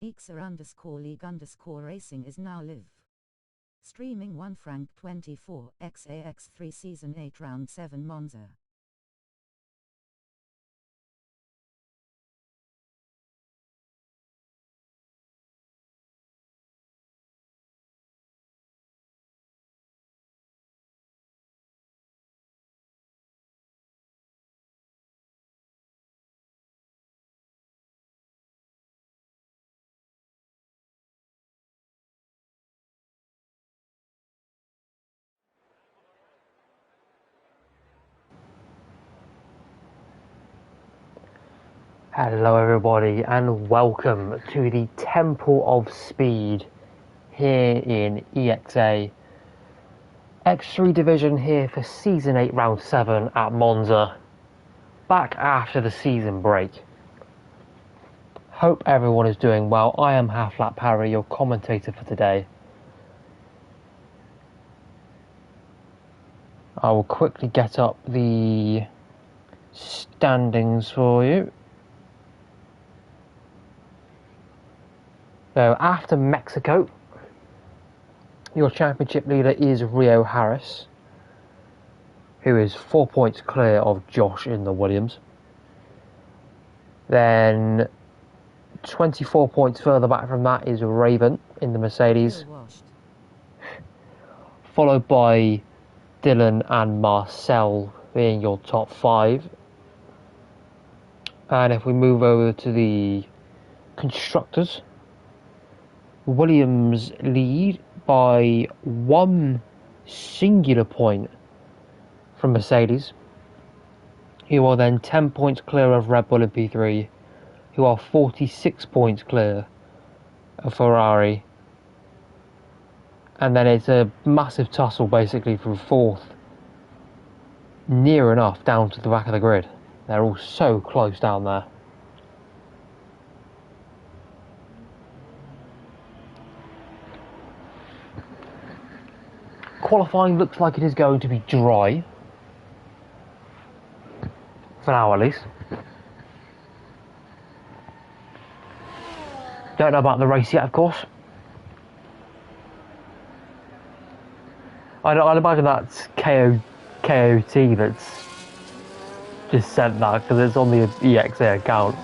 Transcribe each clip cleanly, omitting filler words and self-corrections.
EXA_League_Racing is now live. Streaming 1 Franc 24 EXA 3 Season 8 Round 7 Monza. Hello everybody and welcome to the Temple of Speed here in EXA. X3 division here for Season 8 Round 7 at Monza. Back after the season break. Hope everyone is doing well. I am Half Lap Harry, your commentator for today. I will quickly get up the standings for you. So after Mexico, your championship leader is Rio Harris, who is 4 points clear of Josh in the Williams. Then 24 points further back from that is Raven in the Mercedes, followed by Dylan and Marcel being your top 5. And if we move over to the constructors, Williams lead by 1 singular point from Mercedes, who are then 10 points clear of Red Bull in P3, who are 46 points clear of Ferrari. And then it's a massive tussle basically from 4th, near enough down to the back of the grid. They're all so close down there. Qualifying looks like it is going to be dry, for now at least. Don't know about the race yet, of course. I'd imagine that's KOT that's just sent that because it's on the EXA account.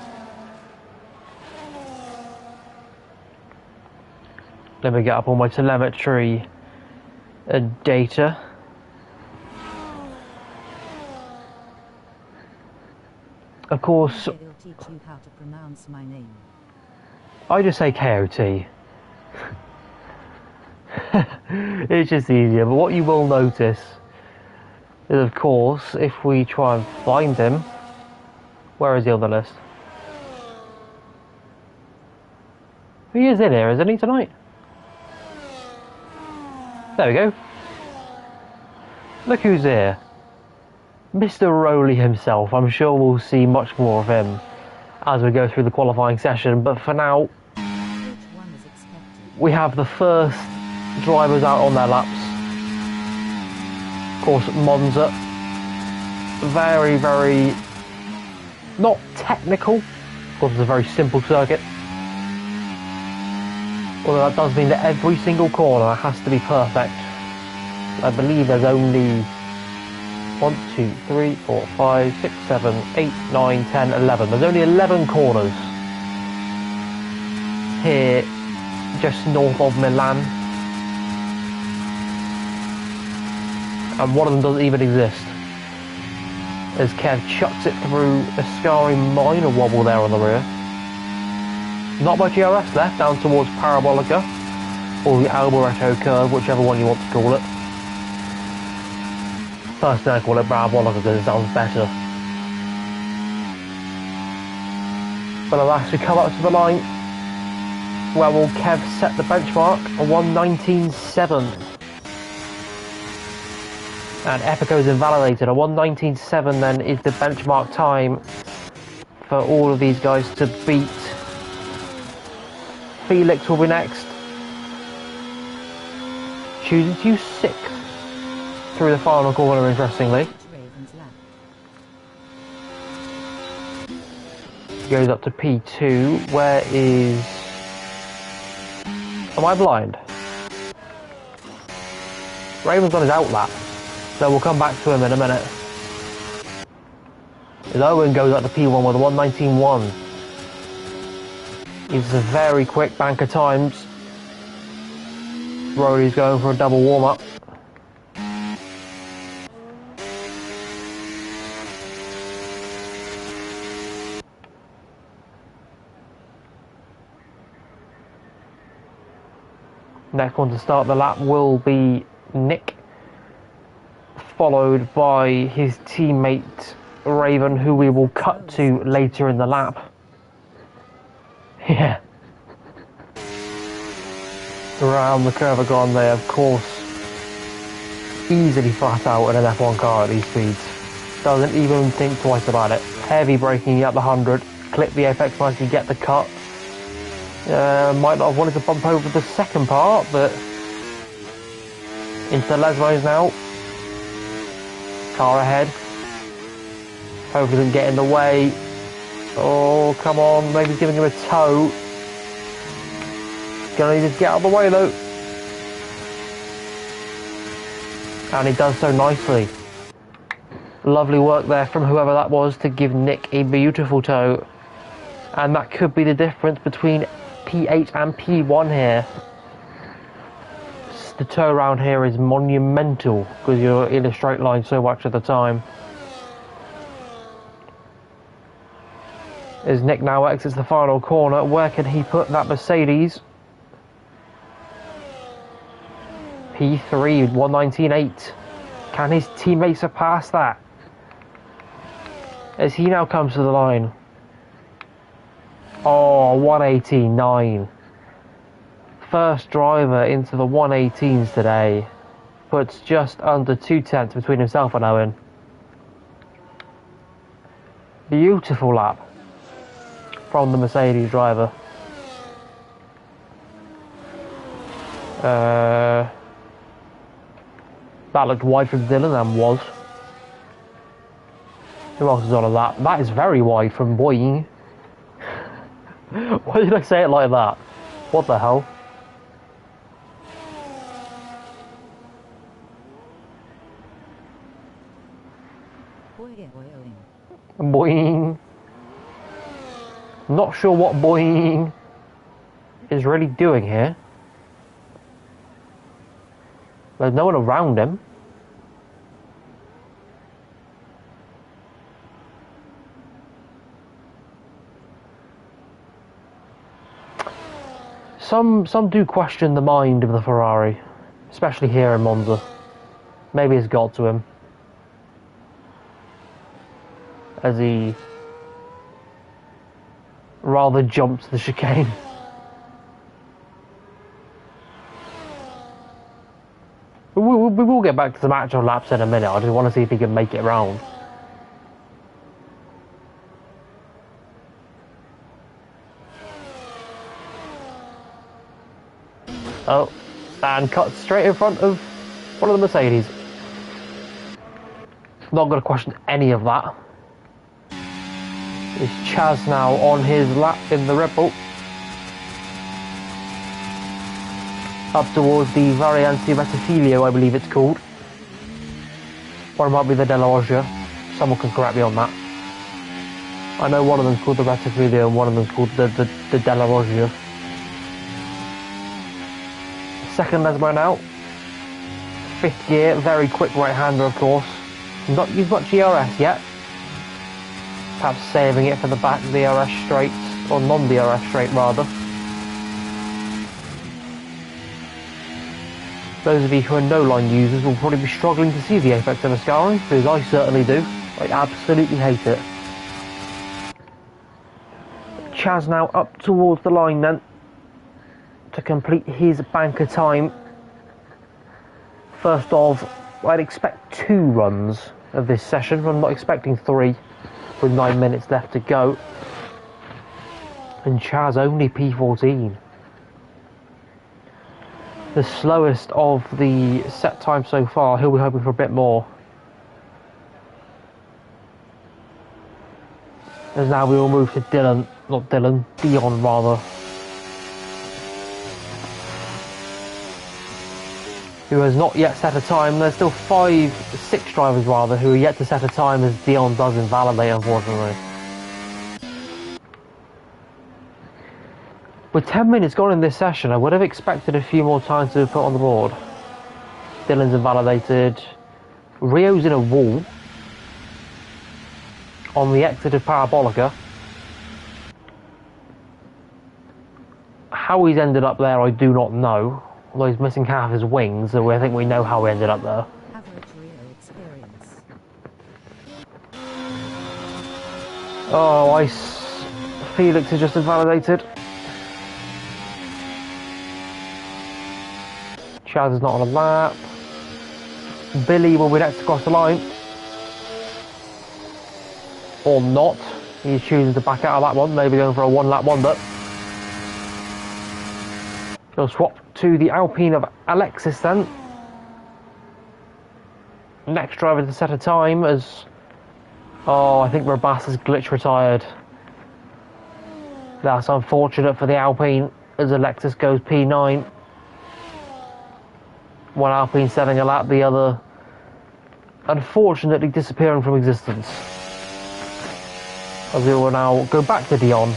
Let me get up all my telemetry and data. Of course, I'll teach you how to pronounce my name. I just say KOT. It's just easier, but what you will notice is, of course, if we try and find him, where is he on the list? He is in here, isn't he, tonight? There we go. Look who's here. Mr. Rowley himself. I'm sure we'll see much more of him as we go through the qualifying session, but for now, we have the first drivers out on their laps. Of course, Monza. Very, very not technical. Of course, it's a very simple circuit. Although that does mean that every single corner has to be perfect. I believe there's only 1, 2, 3, 4, 5, 6, 7, 8, 9, 10, 11. There's only 11 corners here just north of Milan. And one of them doesn't even exist, as Kev chucks it through a scary minor wobble there on the rear. Not much ERS left down towards Parabolica, or the Alboreto curve, whichever one you want to call it. Personally, I call it Parabolica because it sounds better. But alas, we come up to the line where will Kev set the benchmark, a 1:19.7. And Epico's invalidated. A 1:19.7 then is the benchmark time for all of these guys to beat. Felix will be next. Choosing to use 6th through the final corner, interestingly. Goes up to P2. Where is Am I blind? Raven's on his outlap, so we'll come back to him in a minute. As Owen goes up to P1 with a 1:19.1. He's a very quick banker times. Rory's going for a double warm-up. Next one to start the lap will be Nick, followed by his teammate Raven, who we will cut to later in the lap. Yeah. Around the curve again, they of course easily flat out in an F1 car at these speeds. Doesn't even think twice about it. Heavy braking at the 100, clip the apex nicely, get the cut. Might not have wanted to bump over the second part, but into the Lesmos now. Car ahead. Hopefully doesn't get in the way. Oh, come on, maybe he's giving him a tow. Gonna just get out of the way though. And he does so nicely. Lovely work there from whoever that was to give Nick a beautiful tow. And that could be the difference between P8 and P1 here. The tow around here is monumental because you're in a straight line so much of the time. As Nick now exits the final corner, where can he put that Mercedes? P3, 1:19.8. Can his teammate surpass that? As he now comes to the line. Oh, 1:18.9. First driver into the 1:18s today. Puts just under 2/10 between himself and Owen. Beautiful lap from the Mercedes driver. That looked wide from Dylan and was. Who else is on a lap? That is very wide from Boying. Why did I say it like that? What the hell? Boing. Not sure what Boing is really doing here. There's no one around him. Some do question the mind of the Ferrari, especially here in Monza. Maybe it's got to him. As he rather jumps the chicane. We will get back to some actual laps in a minute. I just want to see if he can make it round. Oh, and cut straight in front of one of the Mercedes. Not going to question any of that. Is Chaz now on his lap in the Red Bull? Up towards the Variante Rettifilio, I believe it's called. Or it might be the Della Roggia. Someone can correct me on that. I know one of them's called the Rettifilio and one of them's called the Della Roggia. Second Lesmo now. Fifth gear, very quick right-hander of course. Not used much ERS yet. Perhaps saving it for the back DRS straight, or non-DRS straight rather. Those of you who are no-line users will probably be struggling to see the apex of Ascari, because I certainly do. I absolutely hate it. Chaz now up towards the line then, to complete his banker time. First of, I'd expect 2 runs of this session. I'm not expecting 3, with 9 minutes left to go. And Chaz only P14. The slowest of the set time so far. He'll be hoping for a bit more. As now we will move to Dion rather. who has not yet set a time. There's still 6 drivers rather, who are yet to set a time as Dion does invalidate, unfortunately. With 10 minutes gone in this session, I would have expected a few more times to be put on the board. Dylan's invalidated. Rio's in a wall on the exit of Parabolica. How he's ended up there, I do not know. Although he's missing half his wings, so I think we know how he ended up there. Average Rio experience. Oh, Felix is just invalidated. Chaz is not on a lap. Billy will be next across the line. Or not. He's choosing to back out of that one, maybe going for a one-lap wonder. He'll swap to the Alpine of Alexis then. Next driver to set a time as... Oh, I think Rabas has glitch retired. That's unfortunate for the Alpine as Alexis goes P9. One Alpine setting a lap, the other unfortunately disappearing from existence. As we will now go back to Dion,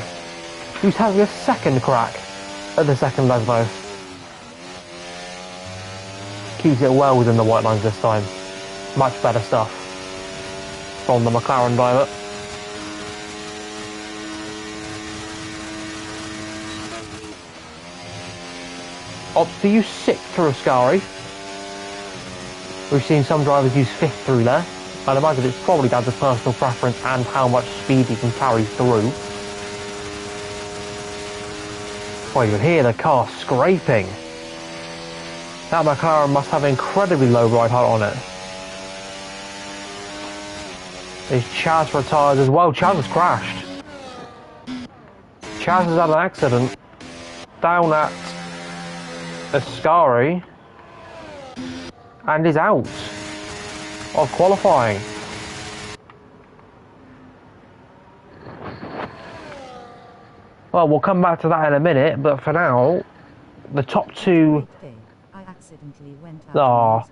who's having a second crack at the second Lesbo. Keeps it well within the white lines this time. Much better stuff from the McLaren driver. Opts to use 6th through Ascari. We've seen some drivers use 5th through there. I'd imagine it's probably down to personal preference and how much speed you can carry through. Well, you can hear the car scraping. That McLaren must have incredibly low ride height on it. Is Chaz retired as well? Chaz has crashed. Chaz has had an accident down at Ascari and is out of qualifying. Well, we'll come back to that in a minute, but for now, the top two... I accidentally went out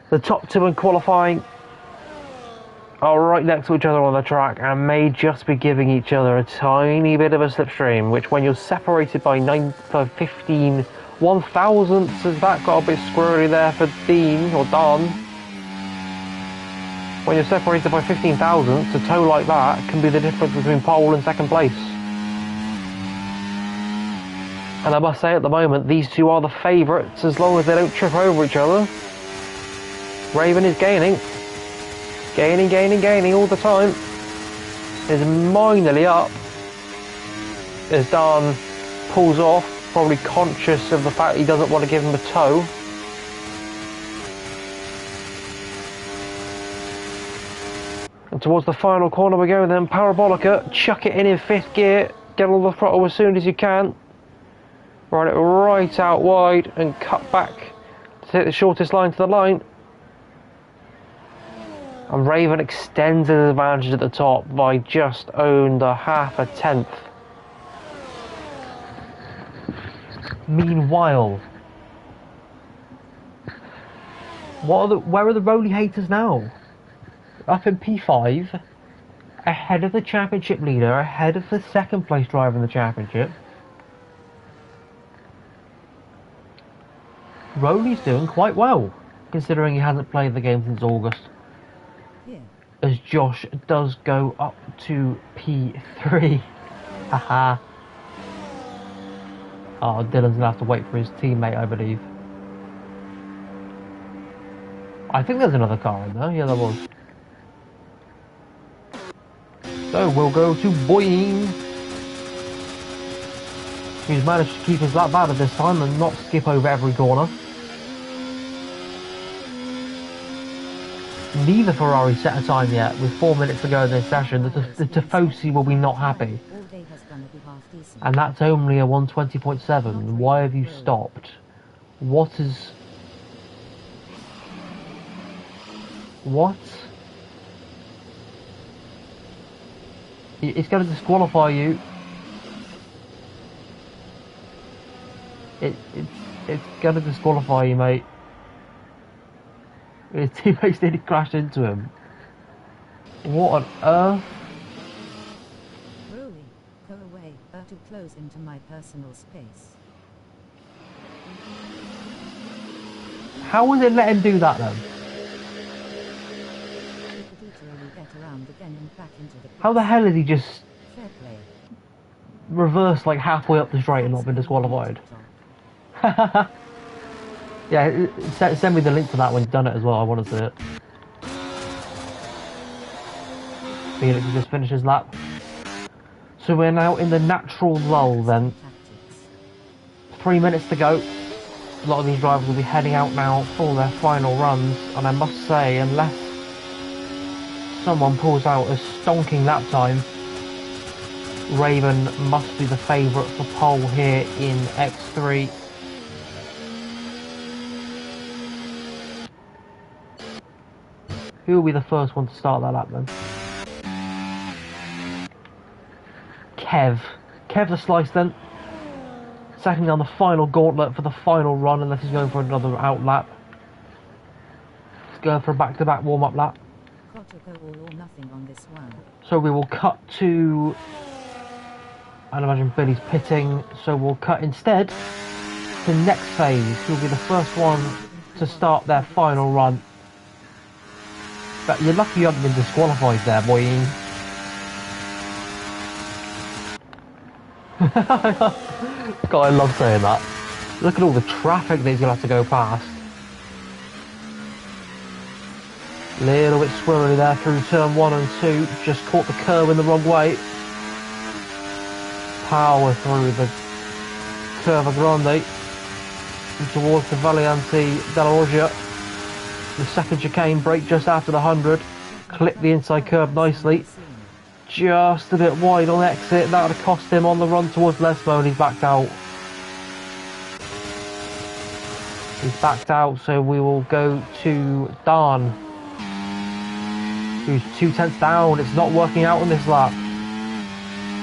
the top two in qualifying are right next to each other on the track and may just be giving each other a tiny bit of a slipstream, which when you're separated by 15 1,000ths, has that got a bit squirrely there for Dean or Don? When you're separated by 15 thousandths, a toe like that can be the difference between pole and second place. And I must say at the moment, these two are the favourites as long as they don't trip over each other. Raven is gaining. Gaining all the time. Is minorly up. As Dan pulls off, probably conscious of the fact he doesn't want to give him a toe. And towards the final corner we go then. Parabolica, chuck it in 5th gear. Get on the throttle as soon as you can. Ride it right out wide and cut back to take the shortest line to the line. And Raven extends his advantage at the top by just under half a tenth. Meanwhile, where are the Rowley haters now? Up in P5, ahead of the championship leader, ahead of the second place driver in the championship. Rowley's doing quite well, considering he hasn't played the game since August. Yeah. As Josh does go up to P3. Haha. Oh, Dylan's gonna have to wait for his teammate, I believe. I think there's another car in there. Yeah, there was. So we'll go to Boyne, who's managed to keep his lap out at this time and not skip over every corner. Neither Ferrari set a time yet. With 4 minutes to go in this session, the Tifosi will be not happy. And that's only a 120.7. Why have you stopped? What is... What? It's going to disqualify you. It's going to disqualify you, mate. His teammates nearly crashed into him. What on earth? Really? Go away, too close into my personal space. How was it let him do that then? He could literally get around again and back into the How the hell is he just fair play. reversed like halfway up the straight and not been disqualified? Yeah, send me the link to that when you've done it as well, I want to see it. Felix just finished his lap. So we're now in the natural lull then. 3 minutes to go. A lot of these drivers will be heading out now for their final runs, and I must say, unless someone pulls out a stonking lap time, Raven must be the favourite for pole here in X3. Who will be the first one to start that lap then? Kev the slice then. Second on the final gauntlet for the final run, unless he's going for another out lap. He's going for a back-to-back warm-up lap. Got to go all or nothing on this one. So we will cut to... I'd imagine Billy's pitting, so we'll cut instead to next phase, who will be the first one to start their final run. But you're lucky you haven't been disqualified there, boy. God, I love saying that. Look at all the traffic that he's going to have to go past. Little bit swirly there through turn 1 and 2. Just caught the curve in the wrong way. Power through the Curva Grande and towards the Valiante della Loggia. The second chicane, brake just after the 100. Clipped the inside curve nicely. Just a bit wide on exit. That would have cost him on the run towards Lesmo, and he's backed out. He's backed out, so we will go to Dan, who's 2/10 down. It's not working out on this lap.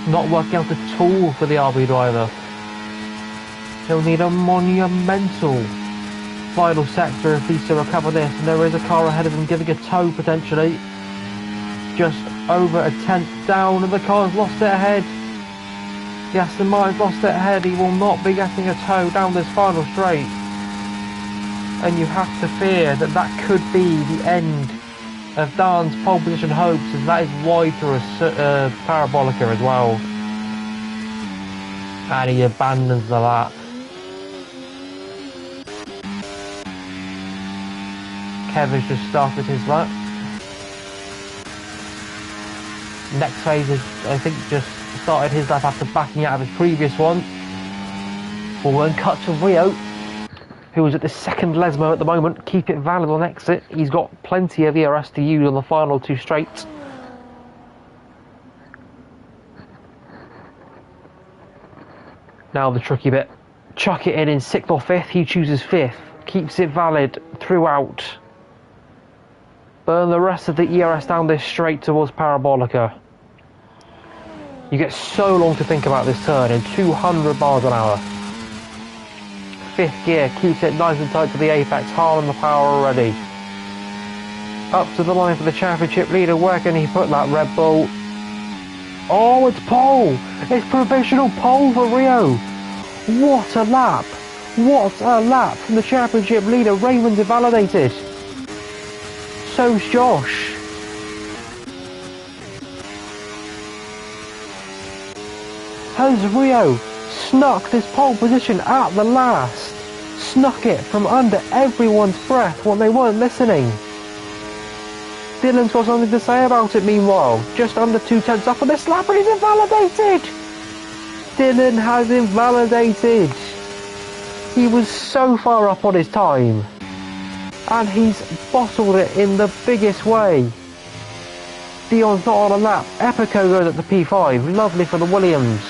Not working out at all for the RB driver. He'll need a monumental final sector if he's to recover this, and there is a car ahead of him giving a tow potentially. Just over a 10th down, and the car's lost it ahead. The Aston Martin's lost it ahead. He will not be getting a tow down this final straight, and you have to fear that that could be the end of Dan's pole position hopes, as that is wide through a parabolica as well, and he abandons the lap. Kev has just started his lap. Next phase is, I think, just started his lap after backing out of his previous one. We'll then cut to Rio, who is at the second Lesmo at the moment. Keep it valid on exit. He's got plenty of ERS to use on the final 2 straights. Now the tricky bit. Chuck it in 6th or 5th. He chooses 5th. Keeps it valid throughout. Burn the rest of the ERS down this straight towards Parabolica. You get so long to think about this turn in 200 miles an hour. 5th gear, keeps it nice and tight to the apex, hard on the power already. Up to the line for the championship leader. Where can he put that Red Bull? Oh, it's pole! It's provisional pole for Rio! What a lap! What a lap from the championship leader. Raven's invalidated. So's Josh. Has Rio snuck this pole position at the last? Snuck it from under everyone's breath when they weren't listening. Dylan's got something to say about it meanwhile. Just under 2/10 up on this lap, and he's invalidated. Dylan has invalidated. He was so far up on his time, and he's bottled it in the biggest way. Dion's not on a lap. Epico goes at the P5. Lovely for the Williams.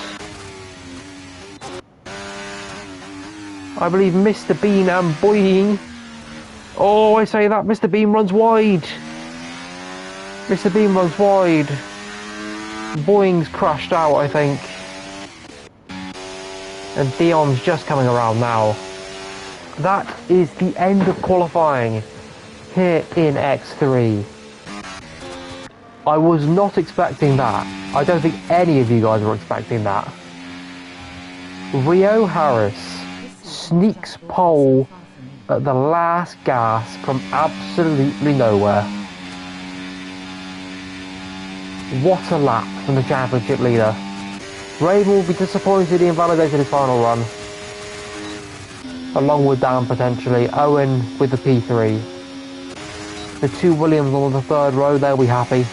I believe Mr. Bean and Boying. Oh, I say that. Mr. Bean runs wide. Mr. Bean runs wide. Boying's crashed out, I think. And Dion's just coming around now. That is the end of qualifying here in X3. I was not expecting that. I don't think any of you guys were expecting that. Rio Harris sneaks pole at the last gas from absolutely nowhere. What a lap from the championship leader. Raven will be disappointed he invalidated his final run. Along with Dan potentially. Owen with the P3. The two Williams on the third row, they'll be happy.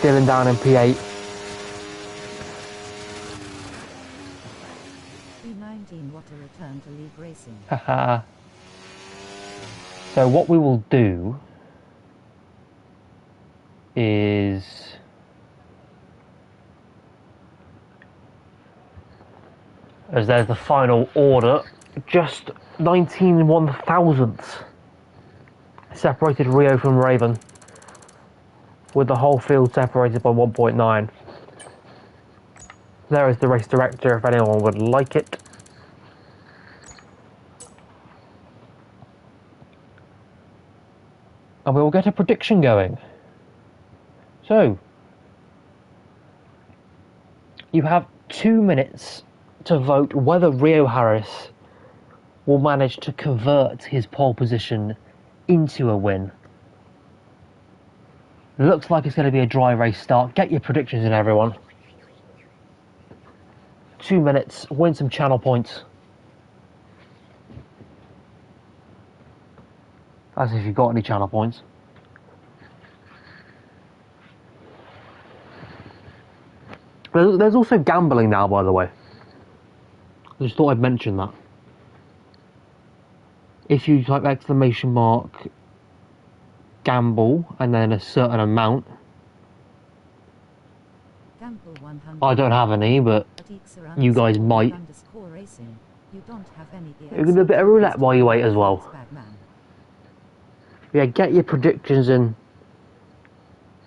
Dylan down in P8. P19, what a return to league racing. Haha. So what we will do is as there's the final order, just 19 1,000ths separated Rio from Raven, with the whole field separated by 1.9. There is the race director if anyone would like it. And we will get a prediction going. So, you have 2 minutes to vote whether Rio Harris will manage to convert his pole position into a win. Looks like it's going to be a dry race start. Get your predictions in, everyone. 2 minutes, win some channel points. As if you've got any channel points. There's also gambling now, by the way. I just thought I'd mention that. If you type exclamation mark gamble and then a certain amount. Gamble 100. I don't have any, but you guys might. Racing. You don't have any. You can do a bit of roulette while you wait as well. Yeah, get your predictions in.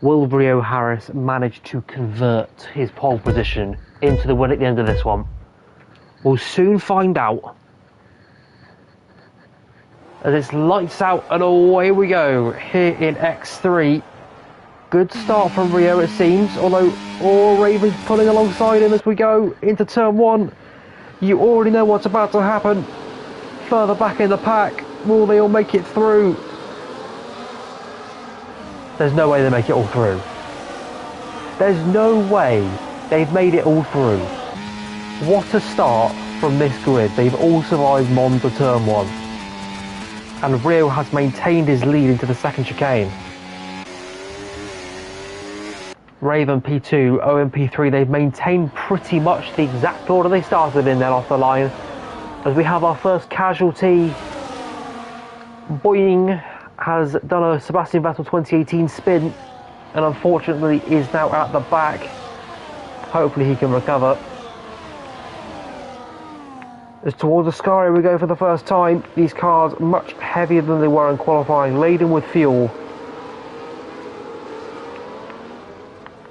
Will Rio Harris manage to convert his pole position into the win at the end of this one? We'll soon find out. As it's lights out and away we go here in X3. Good start from Rio, it seems, although Raven's pulling alongside him as we go into turn 1. You already know what's about to happen. Further back in the pack, will they all make it through? There's no way they make it all through. There's no way they've made it all through. What a start from this grid. They've all survived Monza turn 1. And Rio has maintained his lead into the second chicane. Raven P2, Owen P3, they've maintained pretty much the exact order they started in then off the line. As we have our first casualty. Boeing has done a Sebastian Vettel 2018 spin and unfortunately is now at the back. Hopefully he can recover. As towards the Sky we go for the first time. These cars much heavier than they were in qualifying, laden with fuel.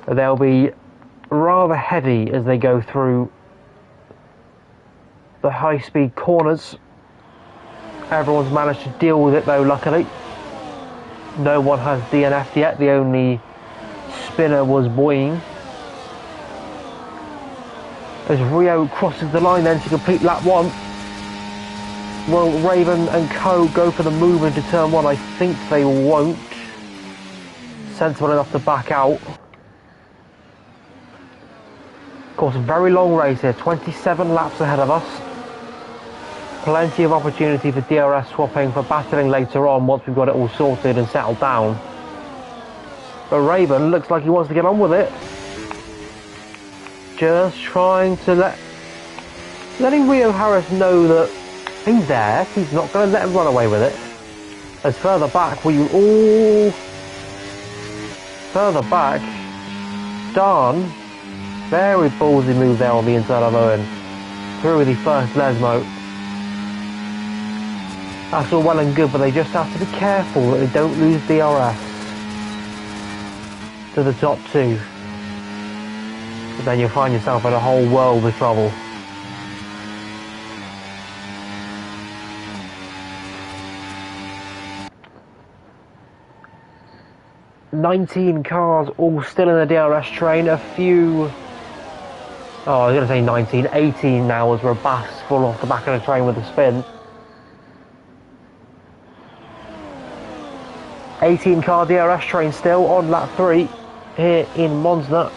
They'll be rather heavy as they go through the high-speed corners. Everyone's managed to deal with it though, luckily. No one has DNF'd yet. The only spinner was Boeing. As Rio crosses the line then to complete lap 1. Will Raven and Co go for the move into turn 1? I think they won't. Sensible enough to back out. Of course, a very long race here. 27 laps ahead of us. Plenty of opportunity for DRS swapping, for battling later on once we've got it all sorted and settled down. But Raven looks like he wants to get on with it. Just trying to letting Rio Harris know that he's there. He's not going to let him run away with it. As further back, further back, Dan, very ballsy move there on the inside of Owen through the first Lesmo. That's all well and good, but they just have to be careful that they don't lose DRS to the top 2. But then you'll find yourself in a whole world of trouble. 19 cars all still in the DRS train. A few... Oh, I was going to say 19, 18 now as Rabas fall off the back of the train with a spin. 18 car DRS train still on lap 3 here in Monza.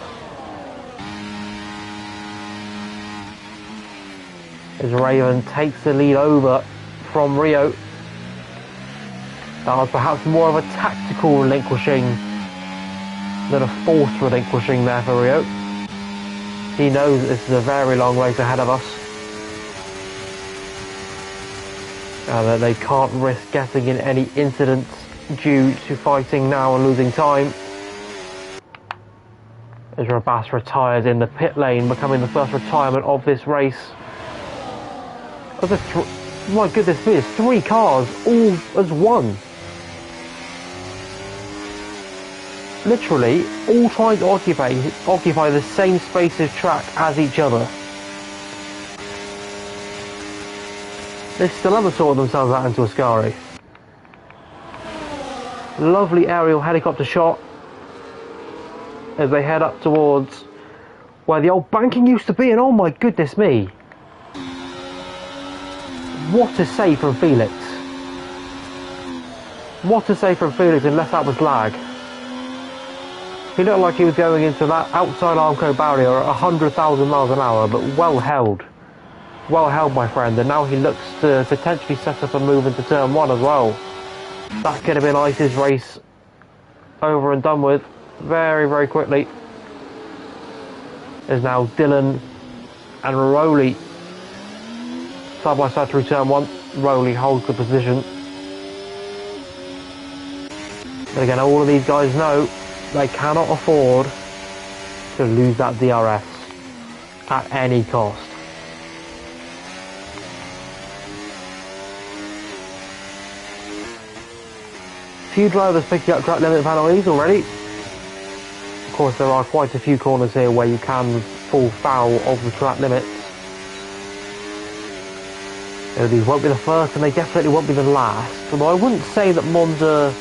As Raven takes the lead over from Rio. That was perhaps more of a tactical relinquishing than a forced relinquishing there for Rio. He knows this is a very long race ahead of us. And that they can't risk getting in any incidents due to fighting now and losing time. As Rabas retires in the pit lane, becoming the first retirement of this race. My goodness me, it's 3 cars all as one. Literally, all trying to occupy the same space of track as each other. They still haven't sorted themselves out into Ascari. Lovely aerial helicopter shot as they head up towards where the old banking used to be, and oh my goodness me. What a save from Felix. What a save from Felix, unless that was lag. He looked like he was going into that outside Armco barrier at 100,000 miles an hour, but well held. Well held, my friend, and now he looks to potentially set up a move into turn 1 as well. That could have been Ice's race over and done with very, very quickly. There's now Dylan and Rowley side by side through turn 1. Rowley holds the position. But again, all of these guys know they cannot afford to lose that DRS at any cost. Few drivers picking up track limit penalties already. Of course, there are quite a few corners here where you can fall foul of the track limits. You know, these won't be the first and they definitely won't be the last. Although I wouldn't say that Monza's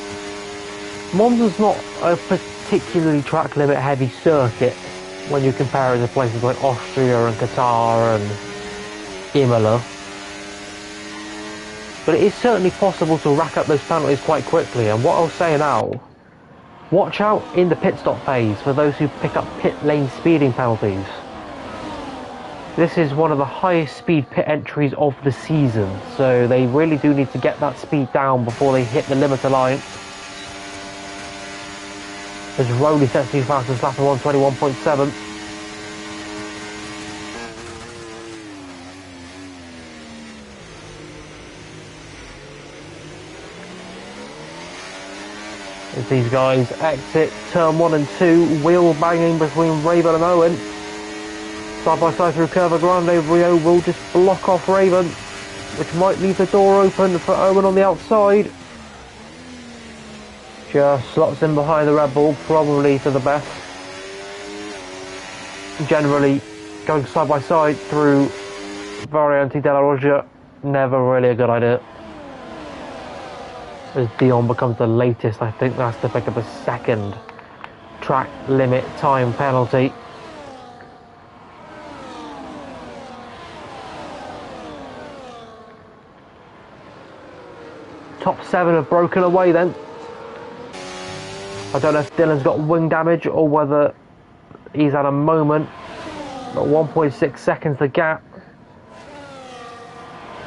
not a particularly track limit heavy circuit when you compare it to places like Austria and Qatar and Imola. But it is certainly possible to rack up those penalties quite quickly, and what I'll say now, watch out in the pit stop phase for those who pick up pit lane speeding penalties. This is one of the highest speed pit entries of the season, so they really do need to get that speed down before they hit the limiter line. As Rowley sets the fastest lap of 121.7. As these guys exit turn 1 and 2, wheel banging between Raven and Owen. Side by side through Curva Grande, Rio will just block off Raven, which might leave the door open for Owen on the outside. Just slots in behind the Red Bull, probably for the best. Generally, going side by side through Variante della Roggia, never really a good idea. As Dion becomes the latest, I think that's to pick up a second track limit time penalty. Top 7 have broken away then. I don't know if Dylan's got wing damage or whether he's had a moment. But 1.6 seconds the gap.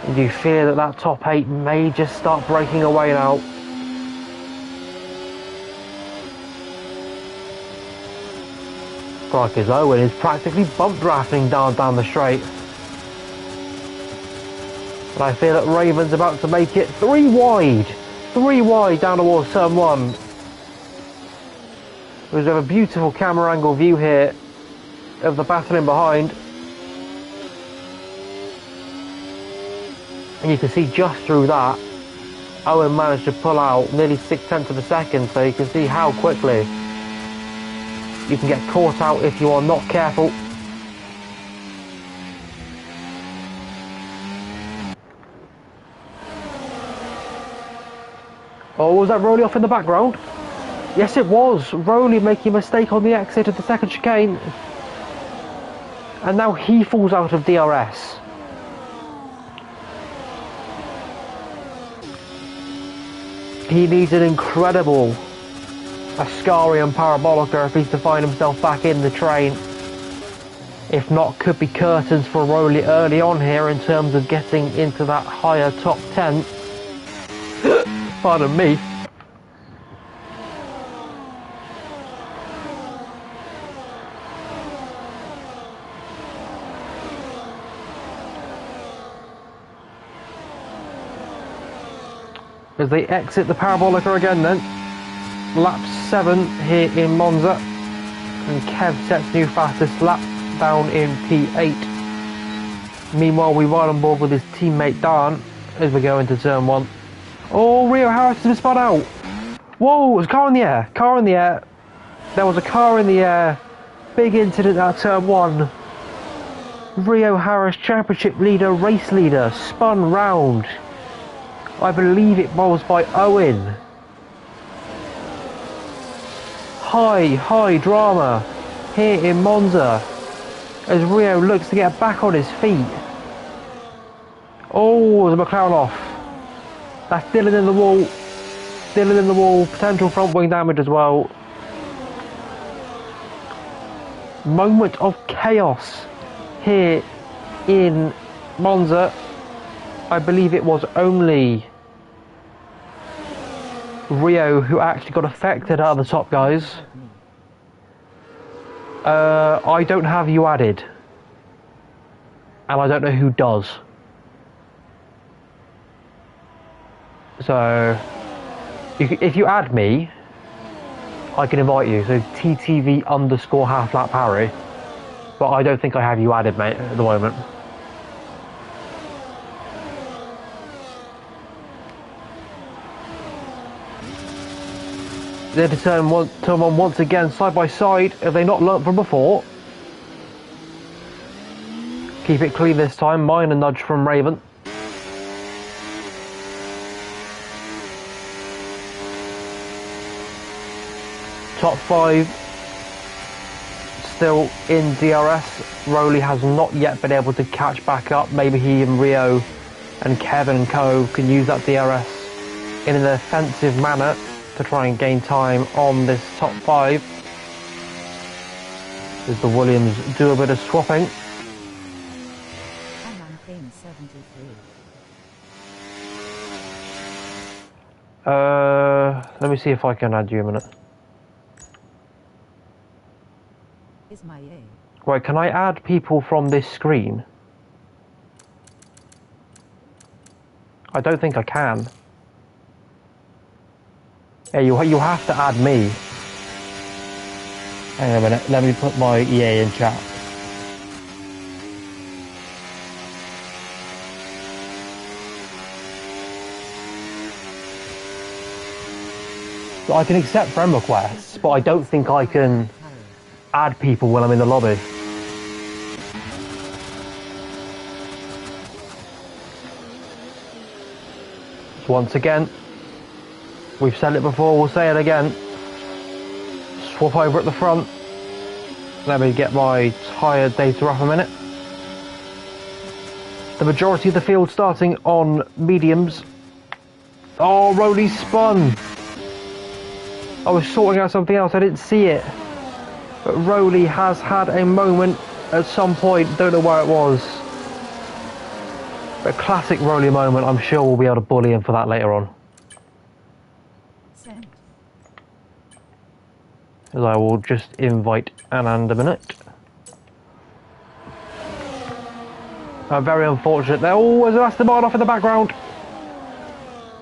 And you fear that that top 8 may just start breaking away now. Strikers Owen is practically bump drafting down the straight. But I fear that Raven's about to make it 3 wide. 3 wide down towards turn 1. We have a beautiful camera angle view here of the battling behind. And you can see just through that, Owen managed to pull out nearly 6/10 of a second, so you can see how quickly you can get caught out if you are not careful. Oh, was that Rowley off in the background? Yes, it was. Rowley making a mistake on the exit of the second chicane. And now he falls out of DRS. He needs an incredible Ascari and Parabolica if he's to find himself back in the train. If not, could be curtains for Rowley early on here in terms of getting into that higher top 10. Pardon me. As they exit the Parabolica again then. Lap 7 here in Monza. And Kev sets new fastest lap down in P8. Meanwhile, we ride on board with his teammate Dan as we go into turn 1. Oh, Rio Harris has been spun out. Whoa, there's a car in the air. Car in the air. There was a car in the air. Big incident at turn 1. Rio Harris, championship leader, race leader, spun round. I believe it was by Owen. High drama here in Monza as Rio looks to get back on his feet. Oh, there's a McLaren off. That's Dylan in the wall. Dylan in the wall. Potential front wing damage as well. Moment of chaos here in Monza. I believe it was only Rio who actually got affected out of the top guys. I don't have you added. And I don't know who does. So, if you add me, I can invite you. So TTV_ half lap Harry. But I don't think I have you added, mate, at the moment. They're to turn one once again side by side. Have they not learnt from before? Keep it clean this time. Minor nudge from Raven. Top 5 still in DRS. Rowley has not yet been able to catch back up. Maybe he and Rio and Kevin and co can use that DRS in an offensive manner to try and gain time on this top 5 as the Williams do a bit of swapping. Let me see if I can add you a minute. Right, can I add people from this screen? I don't think I can. Yeah, you have to add me. Hang on a minute, let me put my EA in chat. So I can accept friend requests, but I don't think I can add people when I'm in the lobby. So once again, we've said it before, we'll say it again. Swap over at the front. Let me get my tyre data up a minute. The majority of the field starting on mediums. Oh, Rowley spun. I was sorting out something else, I didn't see it. But Rowley has had a moment at some point, don't know where it was. A classic Rowley moment, I'm sure we'll be able to bully him for that later on. As I will just invite Anand a minute. Very unfortunate there. Oh, there's an Aston Martin off in the background.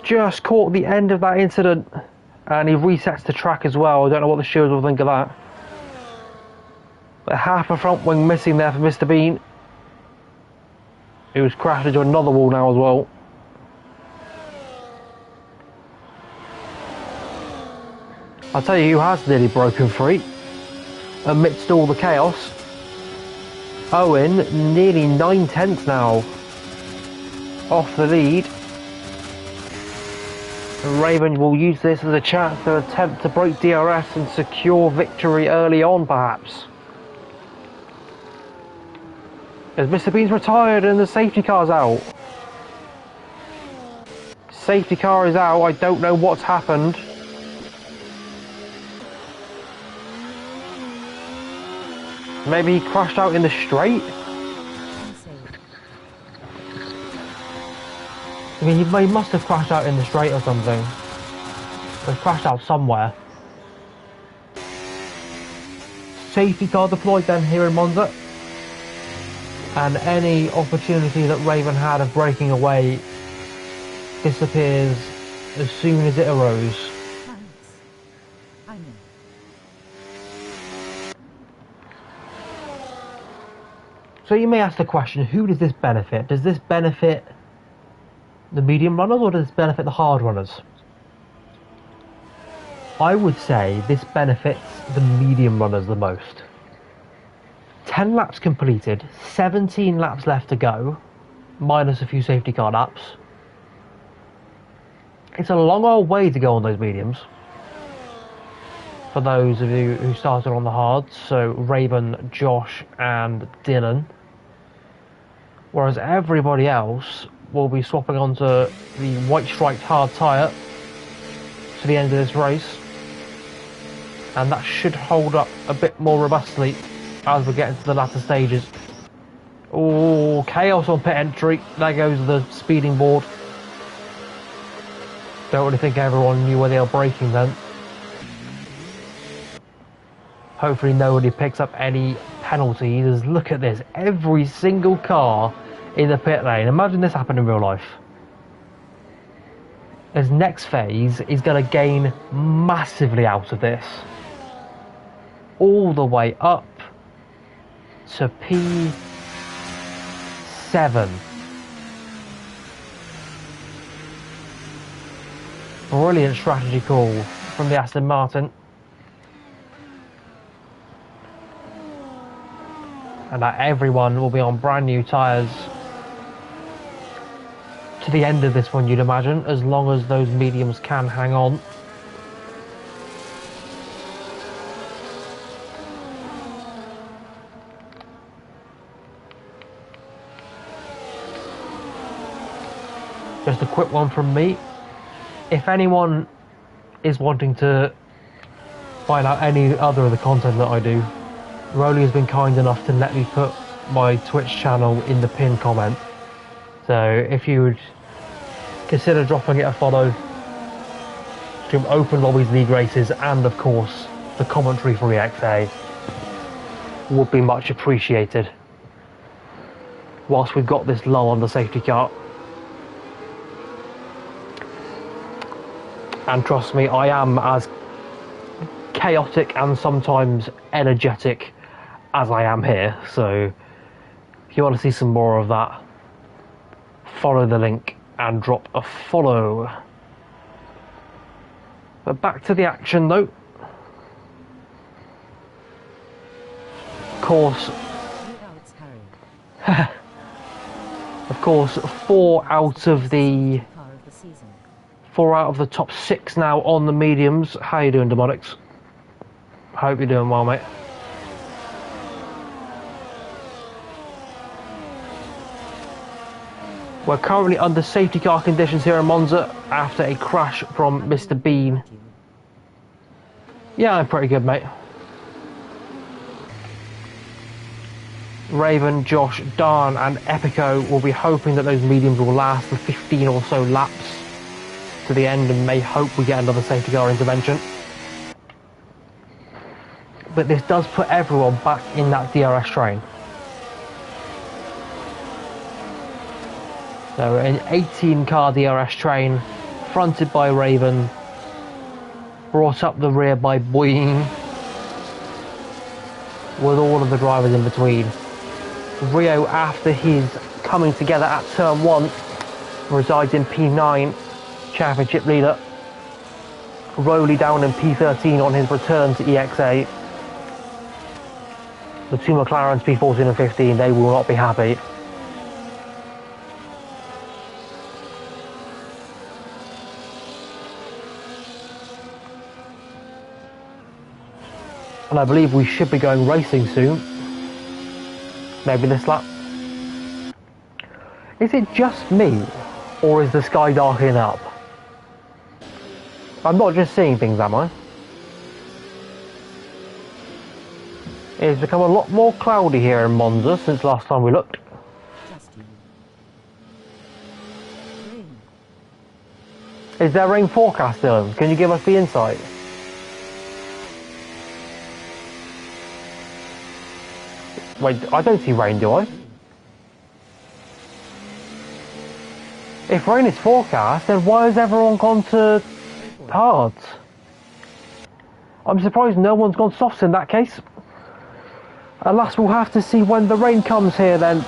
Just caught the end of that incident. And he resets the track as well. I don't know what the stewards will think of that. But half a front wing missing there for Mr. Bean. Who's crashed into another wall now as well. I'll tell you who has nearly broken free amidst all the chaos. Owen, nearly 9/10 now off the lead. Raven will use this as a chance to attempt to break DRS and secure victory early on, perhaps. As Mr. Bean's retired and the safety car's out. Safety car is out, I don't know what's happened. Maybe he crashed out in the straight? I mean, he must have crashed out in the straight or something. Or crashed out somewhere. Safety car deployed then here in Monza. And any opportunity that Raven had of breaking away disappears as soon as it arose. So you may ask the question, who does this benefit? Does this benefit the medium runners or does this benefit the hard runners? I would say this benefits the medium runners the most. 10 laps completed, 17 laps left to go, minus a few safety car laps. It's a long old way to go on those mediums. For those of you who started on the hards, so Raven, Josh and Dylan. Whereas everybody else will be swapping onto the white striped hard tyre to the end of this race. And that should hold up a bit more robustly as we get into the latter stages. Oh, chaos on pit entry. There goes the speeding board. Don't really think everyone knew where they were braking then. Hopefully nobody picks up any penalties. Look at this, every single car in the pit lane. Imagine this happened in real life. His next phase is going to gain massively out of this. All the way up to P7. Brilliant strategy call from the Aston Martin. And that everyone will be on brand new tyres to the end of this one, you'd imagine, as long as those mediums can hang on. Just a quick one from me. If anyone is wanting to find out any other of the content that I do, Rolly has been kind enough to let me put my Twitch channel in the pinned comment. So if you would consider dropping it a follow, stream Open Lobbies League races and of course the commentary for EXA would be much appreciated. Whilst we've got this lull on the safety car. And trust me, I am as chaotic and sometimes energetic as I am here. So if you want to see some more of that, follow the link and drop a follow. But back to the action though. Of course, four out of the top 6 now on the mediums. How you doing, Demonics? Hope you're doing well, mate. We're currently under safety car conditions here in Monza after a crash from Mr. Bean. Yeah, I'm pretty good, mate. Raven, Josh, Dan and Epico will be hoping that those mediums will last for 15 or so laps to the end and may hope we get another safety car intervention. But this does put everyone back in that DRS train. So an 18 car DRS train, fronted by Raven, brought up the rear by Boeing, with all of the drivers in between. Rio, after his coming together at turn 1, resides in P9, championship leader. Rowley down in P13 on his return to EXA. The two McLarens, P14 and 15, they will not be happy. And I believe we should be going racing soon. Maybe this lap. Is it just me, or is the sky darkening up? I'm not just seeing things, am I? It's become a lot more cloudy here in Monza since last time we looked. Just you. Rain. Is there rain forecast, Dylan? Can you give us the insight? Wait, I don't see rain, do I? If rain is forecast, then why has everyone gone to hards? I'm surprised no one's gone softs in that case. Alas, we'll have to see when the rain comes here then,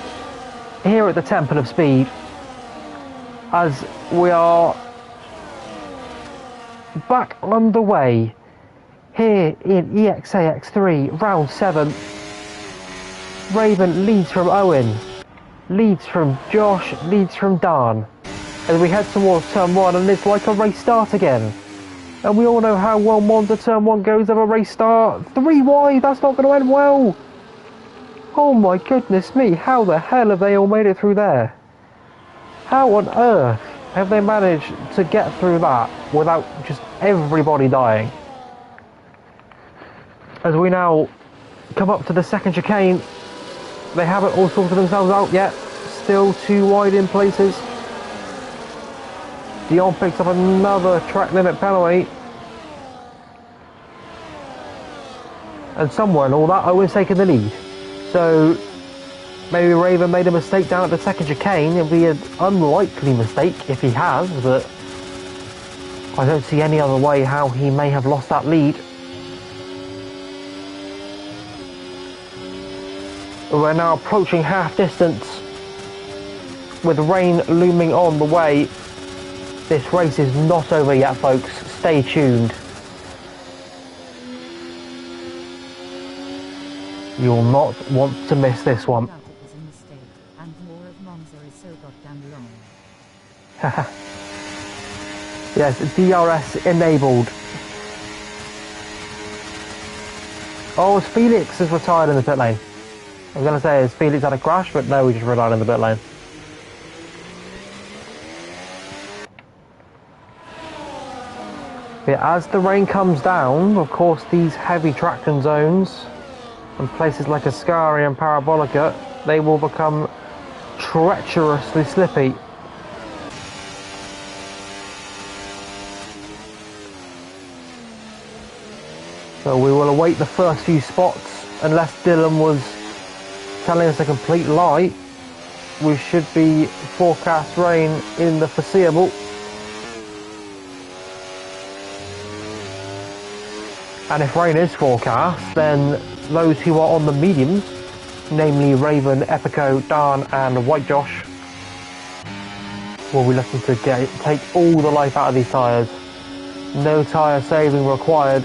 here at the Temple of Speed, as we are back underway here in EXA X3, round 7. Raven leads from Owen, leads from Josh, leads from Dan, as we head towards turn 1, and it's like a race start again. And we all know how well Monza turn 1 goes of a race start. 3 wide, that's not going to end well. Oh my goodness me, how the hell have they all made it through there? How on earth have they managed to get through that without just everybody dying? As we now come up to the second chicane, they haven't all sorted themselves out yet. Still 2 wide in places. Dion picks up another track limit penalty. And somewhere in all that, Owen's taking the lead. So maybe Raven made a mistake down at the second chicane. It'll be an unlikely mistake if he has, but I don't see any other way how he may have lost that lead. We're now approaching half distance with rain looming on the way. This race is not over yet, folks. Stay tuned. You'll not want to miss this one. It was a mistake, and more of Monza is so goddamn long. Yes, DRS enabled. Oh, Felix has retired in the pit lane. I was going to say, has Felix had a crash? But no, he just retired in the pit lane. But as the rain comes down, of course, these heavy traction zones and places like Ascari and Parabolica, they will become treacherously slippy. So we will await the first few spots. Unless Dylan was telling us a complete lie, we should be forecast rain in the foreseeable. And if rain is forecast, then those who are on the mediums, namely Raven, Epico, Dan and White Josh, will be looking to take all the life out of these tyres. No tyre saving required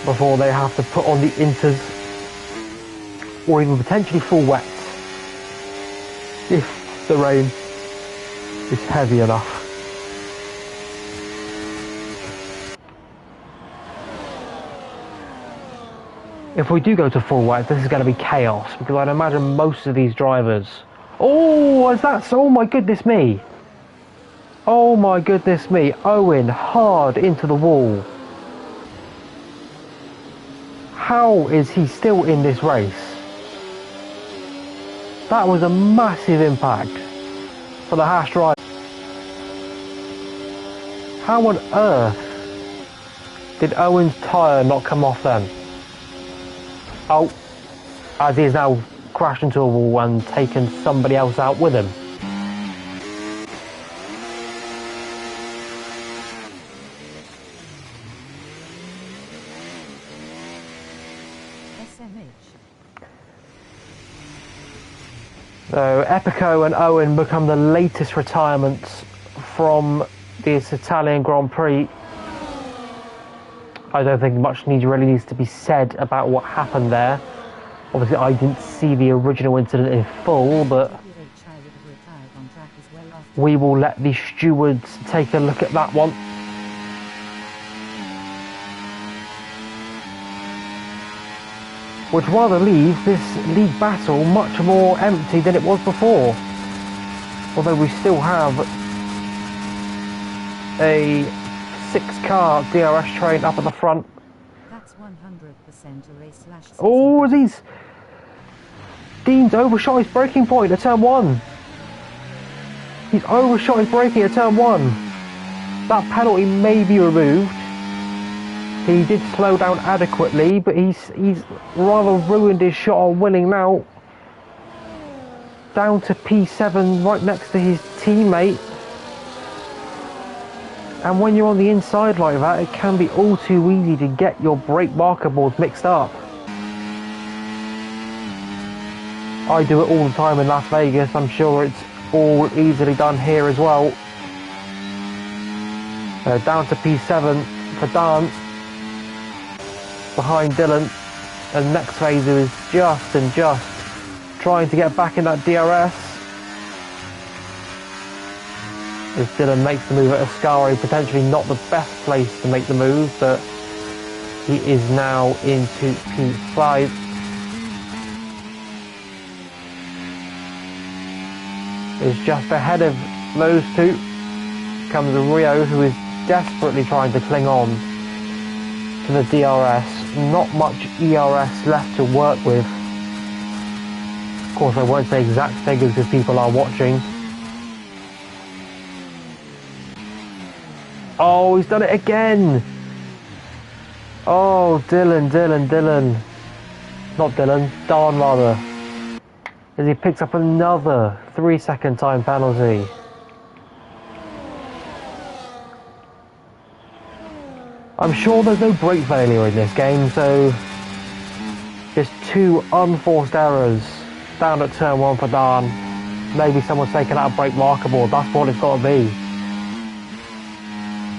before they have to put on the inters, or even potentially full wets if the rain is heavy enough. If we do go to full wet, this is going to be chaos, because I'd imagine most of these drivers... Oh, is that so? Oh my goodness me. Oh my goodness me. Owen hard into the wall. How is he still in this race? That was a massive impact for the Haas driver. How on earth did Owen's tyre not come off then? Oh, as he has now crashed into a wall and taken somebody else out with him. So Epico and Owen become the latest retirements from this Italian Grand Prix. I don't think much really needs to be said about what happened there. Obviously, I didn't see the original incident in full, but we will let the stewards take a look at that one. would rather leave this league battle much more empty than it was before. Although we still have a 6-car DRS train up at the front. That's 100% a race / Oh, Dean's overshot his braking point at turn 1. He's overshot his braking at turn 1. That penalty may be removed. He did slow down adequately, but he's rather ruined his shot on winning now. Down to P7 right next to his teammate. And when you're on the inside like that, it can be all too easy to get your brake marker boards mixed up. I do it all the time in Las Vegas. I'm sure it's all easily done here as well. Down to P7 for Dan. Behind Dylan. And next phase is just trying to get back in that DRS. As Dylan makes the move at Ascari, potentially not the best place to make the move, but he is now into P5. Is just ahead of those two comes Rio, who is desperately trying to cling on to the DRS. Not much ERS left to work with. Of course, I won't say exact figures because people are watching. Oh, he's done it again! Oh, Dylan. Not Dylan, Dan rather. As he picks up another 3-second time penalty. I'm sure there's no brake failure in this game, so just 2 unforced errors down at turn 1 for Dan. Maybe someone's taken out a brake marker board. That's what it's got to be.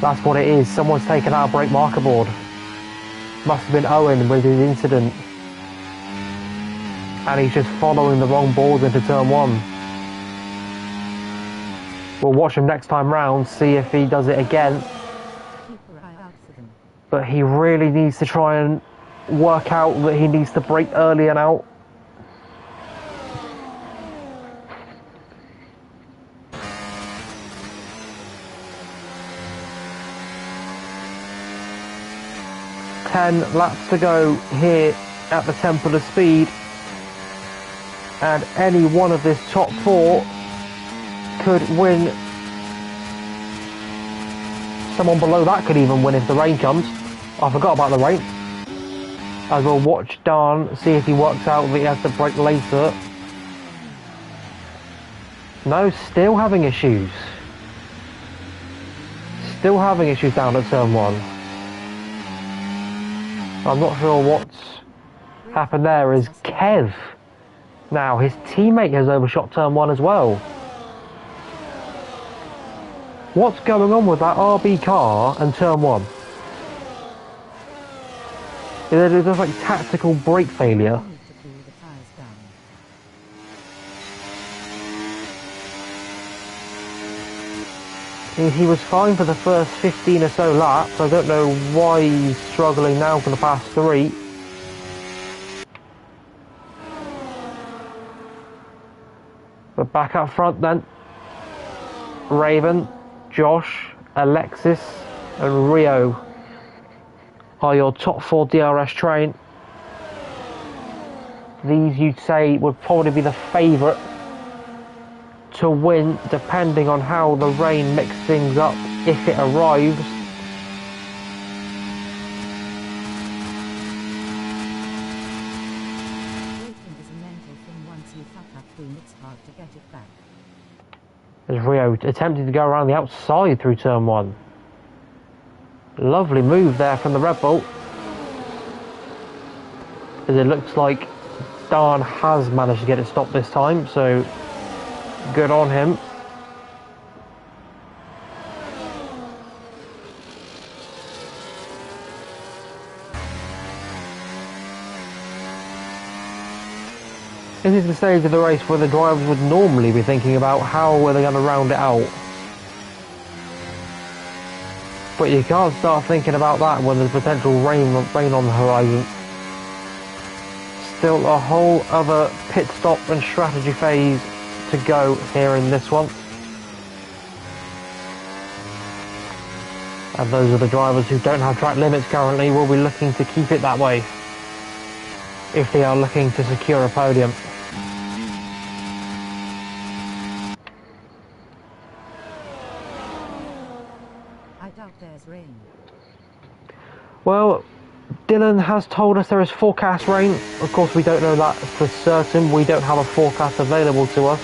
That's what it is. Someone's taken out a brake marker board. Must have been Owen with his incident. And he's just following the wrong boards into turn 1. We'll watch him next time round, see if he does it again. But he really needs to try and work out that he needs to brake early and out. Ten laps to go here at the Temple of Speed. And any one of this top 4 could win. Someone below that could even win if the rain comes. I forgot about the rain. As we'll watch Dan, see if he works out that he has to brake later. No, still having issues. Still having issues down at turn 1. I'm not sure what's happened there. Is Kev. Now, his teammate has overshot turn 1 as well. What's going on with that RB car and turn 1? Is it just like tactical brake failure? He was fine for the first 15 or so laps. I don't know why he's struggling now for the past 3. But back up front then. Raven, Josh, Alexis and Rio are your top 4 DRS train. These you'd say would probably be the favourite to win, depending on how the rain mixes things up if it arrives. As Rio attempted to go around the outside through turn 1. Lovely move there from the Red Bull. As it looks like Dan has managed to get it stopped this time, so good on him. This is the stage of the race where the drivers would normally be thinking about how are they going to round it out. But you can't start thinking about that when there's potential rain on the horizon. still a whole other pit stop and strategy phase to go here in this one. And those are the drivers who don't have track limits currently will be looking to keep it that way if they are looking to secure a podium. I doubt there's rain. Well, Dylan has told us there is forecast rain. Of course, we don't know that for certain. We don't have a forecast available to us.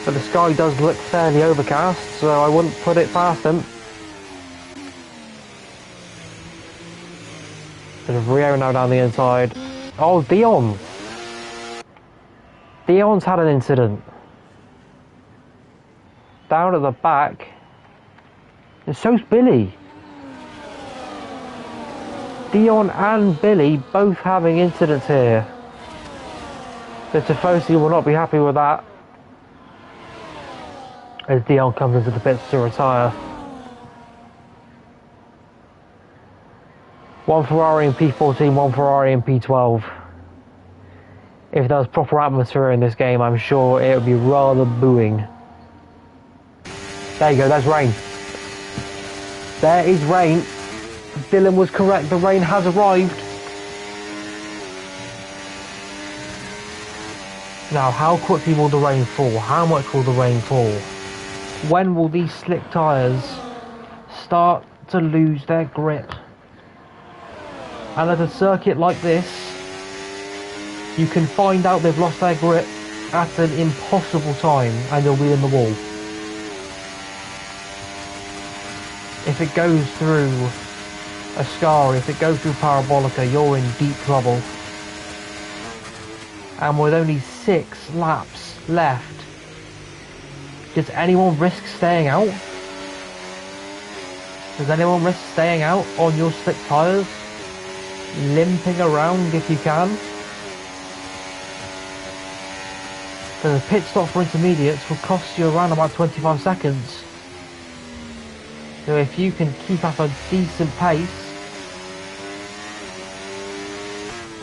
But the sky does look fairly overcast, so I wouldn't put it past him. Bit of Rio now down the inside. Oh, Dion! Dion's had an incident. Down at the back. And so's Billy. Dion and Billy both having incidents here. The Tifosi will not be happy with that, as Dion comes into the pits to retire. One Ferrari in P14, one Ferrari in P12. If there was proper atmosphere in this game, I'm sure it would be rather booing. There you go, that's rain. There is rain. Dylan was correct, the rain has arrived. Now, how quickly will the rain fall? How much will the rain fall? When will these slick tyres start to lose their grip? And at a circuit like this, you can find out they've lost their grip at an impossible time and you'll be in the wall. If it goes through Ascari, if it goes through Parabolica, you're in deep trouble. And with only 6 laps left, does anyone risk staying out? Does anyone risk staying out on your slick tyres? Limping around if you can? Because a pit stop for intermediates will cost you around about 25 seconds. So if you can keep up a decent pace,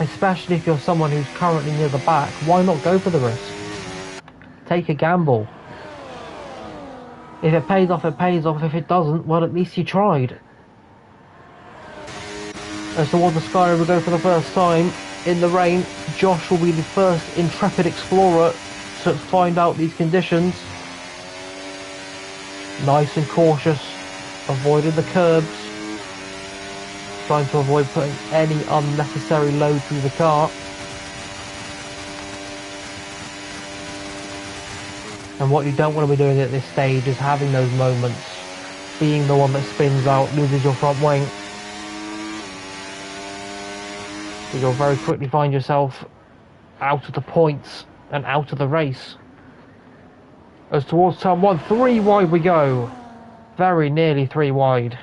especially if you're someone who's currently near the back, why not go for the risk? Take a gamble. If it pays off, it pays off. If it doesn't, well, at least you tried. As towards the sky we go for the first time in the rain, Josh will be the first intrepid explorer to find out these conditions. Nice and cautious, avoiding the curbs, trying to avoid putting any unnecessary load through the car. And what you don't want to be doing at this stage is having those moments, being the one that spins out, loses your front wing. So you'll very quickly find yourself out of the points and out of the race. As towards turn 1, 3 wide we go. Very nearly 3 wide.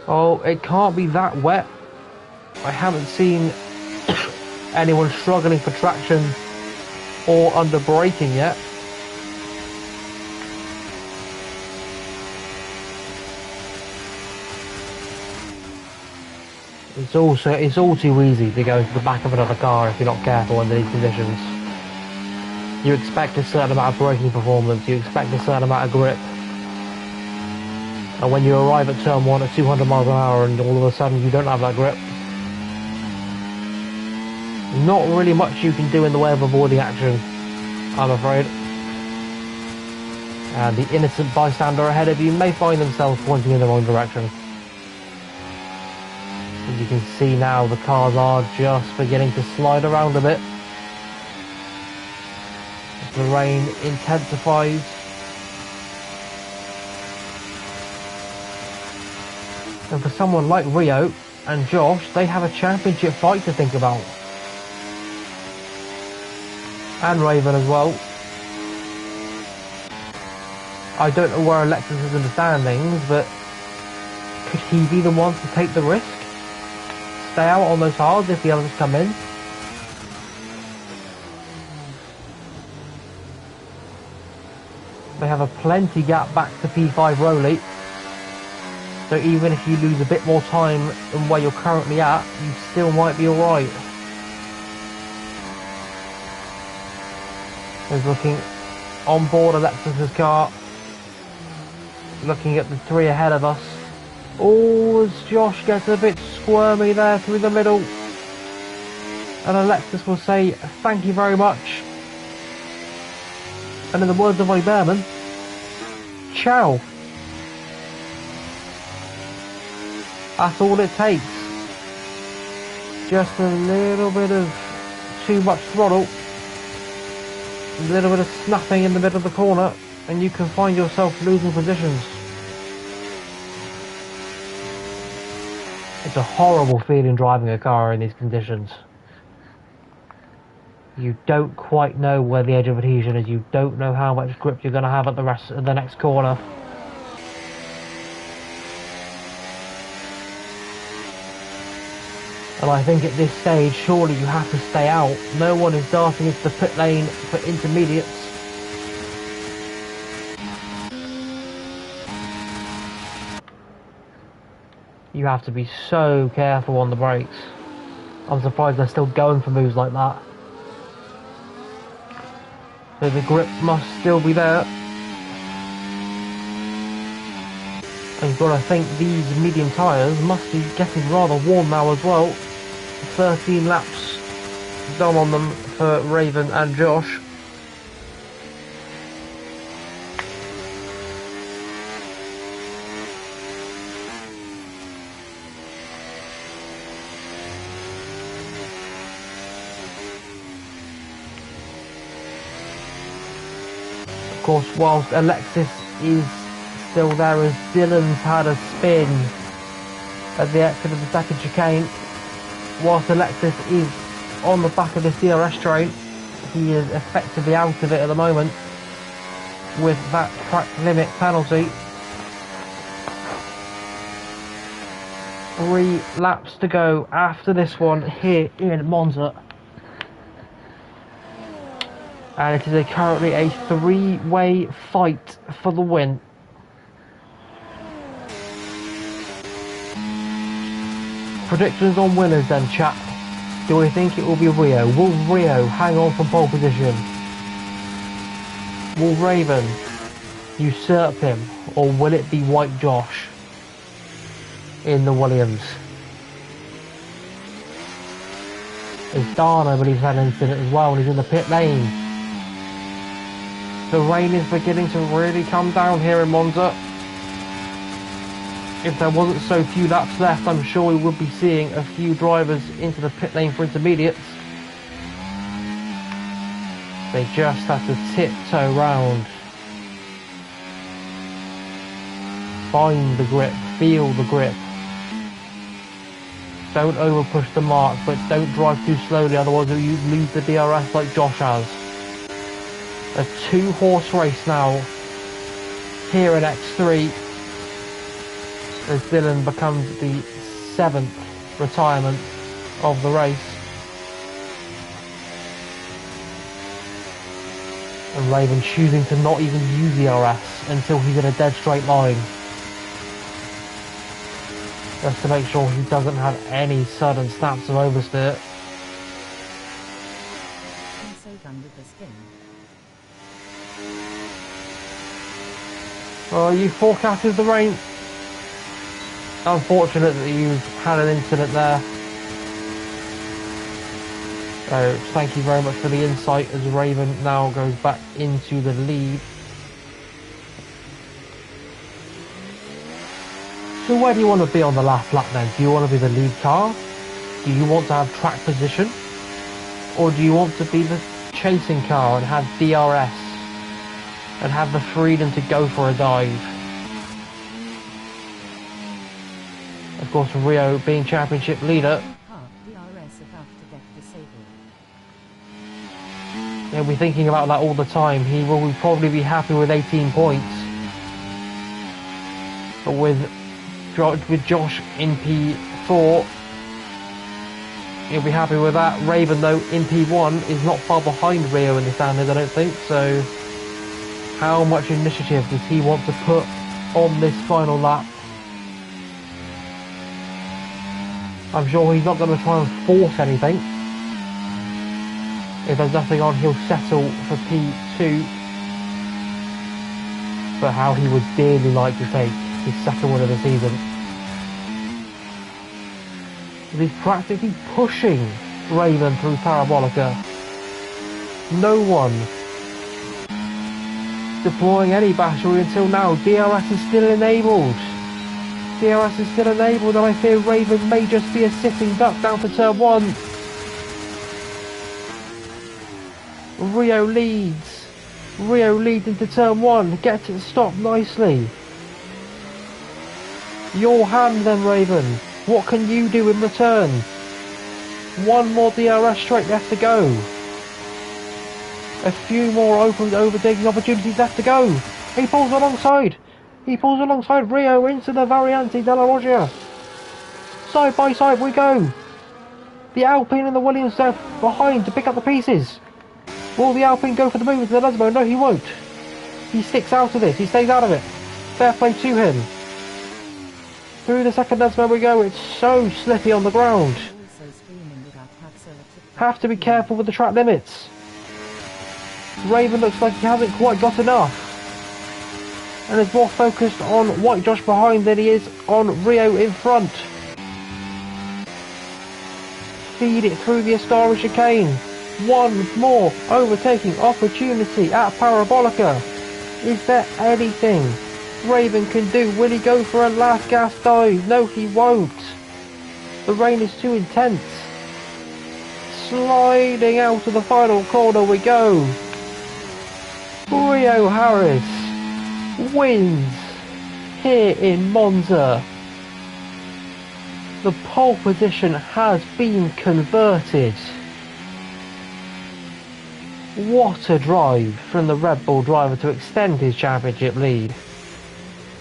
Oh, it can't be that wet. I haven't seen anyone struggling for traction or under braking yet. It's all too easy to go into the back of another car if you're not careful under these conditions. You expect a certain amount of braking performance, you expect a certain amount of grip. And when you arrive at turn 1 at 200 miles an hour and all of a sudden you don't have that grip, not really much you can do in the way of avoiding action, I'm afraid. And the innocent bystander ahead of you may find themselves pointing in the wrong direction. As you can see now, the cars are just beginning to slide around a bit as the rain intensifies. And for someone like Rio and Josh, they have a championship fight to think about. And Raven as well. I don't know where Alexis is in the standings, but could he be the one to take the risk? Stay out on those hards if the others come in? They have a plenty gap back to P5 Rowley. So even if you lose a bit more time than where you're currently at, you still might be alright. He's looking on board Alexis's car. Looking at the three ahead of us. Oh, as Josh gets a bit squirmy there through the middle. And Alexis will say, thank you very much. And in the words of Ollie Behrman, ciao. That's all it takes. Just a little bit of too much throttle. A little bit of snapping in the middle of the corner. And you can find yourself losing positions. It's a horrible feeling driving a car in these conditions. You don't quite know where the edge of adhesion is. You don't know how much grip you're going to have at the rest of the next corner. And I think at this stage, surely you have to stay out. No one is darting into the pit lane for intermediates. You have to be so careful on the brakes. I'm surprised they're still going for moves like that. So the grip must still be there. And you've got to think these medium tyres must be getting rather warm now as well. 13 laps done on them for Raven and Josh. Of course, whilst Alexis is still there, as Dylan's had a spin at the exit of the second chicane, whilst Alexis is on the back of this DRS train, he is effectively out of it at the moment with that track limit penalty. 3 laps to go after this one here in Monza. And it is currently a 3-way fight for the win. Predictions on winners then, chap. Do we think it will be Rio? Will Rio hang on from pole position? Will Raven usurp him? Or will it be White Josh in the Williams? It's Dan, I believe, had an incident as well, and he's in the pit lane. The rain is beginning to really come down here in Monza. If there wasn't so few laps left, I'm sure we would be seeing a few drivers into the pit lane for intermediates. They just have to tiptoe round. Find the grip, feel the grip. Don't over push the mark, but don't drive too slowly, otherwise you lose the DRS like Josh has. A 2-horse race now here in X3 as Dylan becomes the 7th retirement of the race. And Raven choosing to not even use the RS until he's in a dead straight line. Just to make sure he doesn't have any sudden snaps of oversteer. I'm so done with this game. Well, you forecasted the rain. Unfortunate that you've had an incident there. So thank you very much for the insight as Raven now goes back into the lead. So where do you want to be on the last lap then? Do you want to be the lead car? Do you want to have track position? Or do you want to be the chasing car and have DRS? And have the freedom to go for a dive? Of course, Rio being championship leader. DRS about to get disabled. He'll be thinking about that all the time. He will probably be happy with 18 points. But with Josh in P4, he'll be happy with that. Raven, though, in P1 is not far behind Rio in the standings, I don't think. So how much initiative does he want to put on this final lap? I'm sure he's not going to try and force anything. If there's nothing on, he'll settle for P2. But how he would dearly like to take his second win of the season. He's practically pushing Raven through Parabolica. No one deploying any battery until now. DRS is still enabled. DRS is still enabled, and I fear Raven may just be a sitting duck down for turn 1. Rio leads. Rio leads into turn 1. Gets it stopped nicely. Your hand then, Raven. What can you do in return? One more DRS straight left to go. A few more overtaking opportunities left to go. He pulls alongside. He pulls alongside Rio into the Variante della Roggia. Side by side we go. The Alpine and the Williams are behind to pick up the pieces. Will the Alpine go for the move into the Lesmo? No, he won't. He sticks out of this. He stays out of it. Fair play to him. Through the second Lesmo we go. It's so slippy on the ground. Have to be careful with the track limits. Raven looks like he hasn't quite got enough. And is more focused on White Josh behind than he is on Rio in front. Feed it through the Ascari chicane. One more overtaking opportunity at Parabolica. Is there anything Raven can do? Will he go for a last gas dive? No, he won't. The rain is too intense. Sliding out of the final corner we go. Rio Harris wins here in Monza. The pole position has been converted. What a drive from the Red Bull driver to extend his championship lead.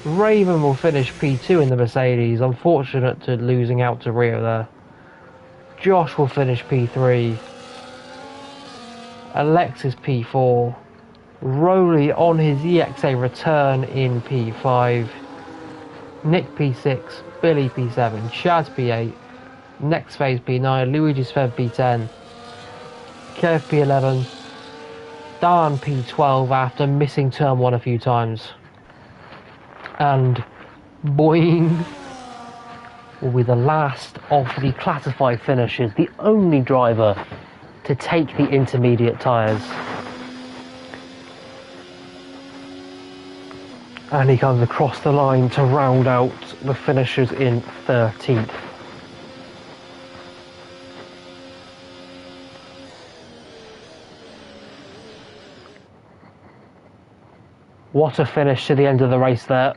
Raven will finish P2 in the Mercedes, unfortunate to losing out to Rio there. Josh will finish P3. Alexis P4. Rowley on his EXA return in P5. Nick P6. Billy P7. Chaz P8. Next phase P9. Luigi Svev P10. Kev P11. Dan P12 after missing turn 1 a few times. And boing will be the last of the classified finishers, the only driver to take the intermediate tyres. And he comes across the line to round out the finishers in 13th. What a finish to the end of the race there.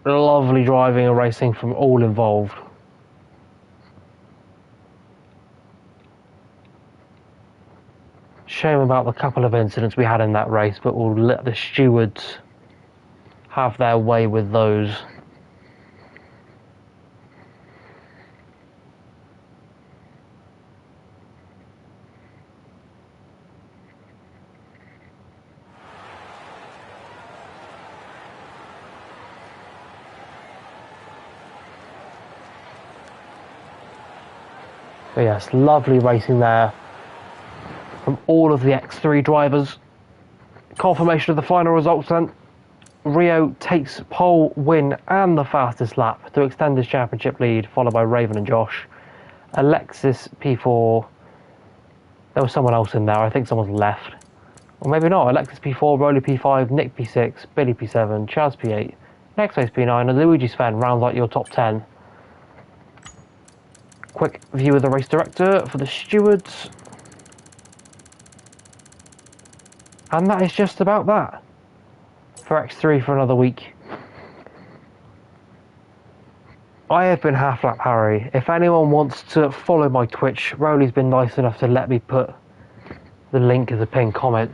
Lovely driving and racing from all involved. Shame about the couple of incidents we had in that race, but we'll let the stewards have their way with those. But yes, lovely racing there from all of the X3 drivers. Confirmation of the final results then. Rio takes pole, win and the fastest lap to extend his championship lead, followed by Raven and Josh. Alexis P4. There was someone else in there. I think someone's left. Or maybe not. Alexis P4, Rowley P5, Nick P6, Billy P7, Chaz P8, next race P9 and Luigi Sven rounds out your top 10. Quick view of the race director for the stewards. And that is just about that for X3 for another week. I have been Half Lap Harry. If anyone wants to follow my Twitch, Rowley's been nice enough to let me put the link as a pinned comment.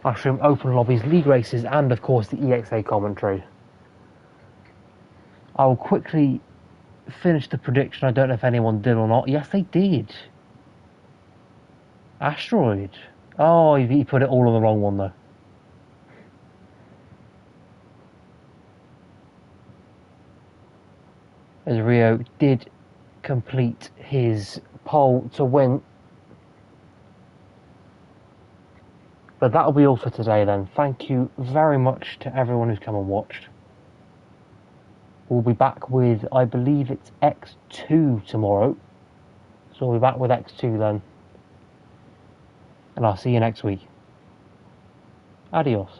I stream open lobbies, league races and of course the EXA commentary. I will quickly finish the prediction. I don't know if anyone did or not. Yes, they did. Asteroid. Oh, he put it all on the wrong one though. as Rio did complete his pole to win. But that'll be all for today then. Thank you very much to everyone who's come and watched. We'll be back with, I believe it's X2 tomorrow. So we'll be back with X2 then. And I'll see you next week. Adios.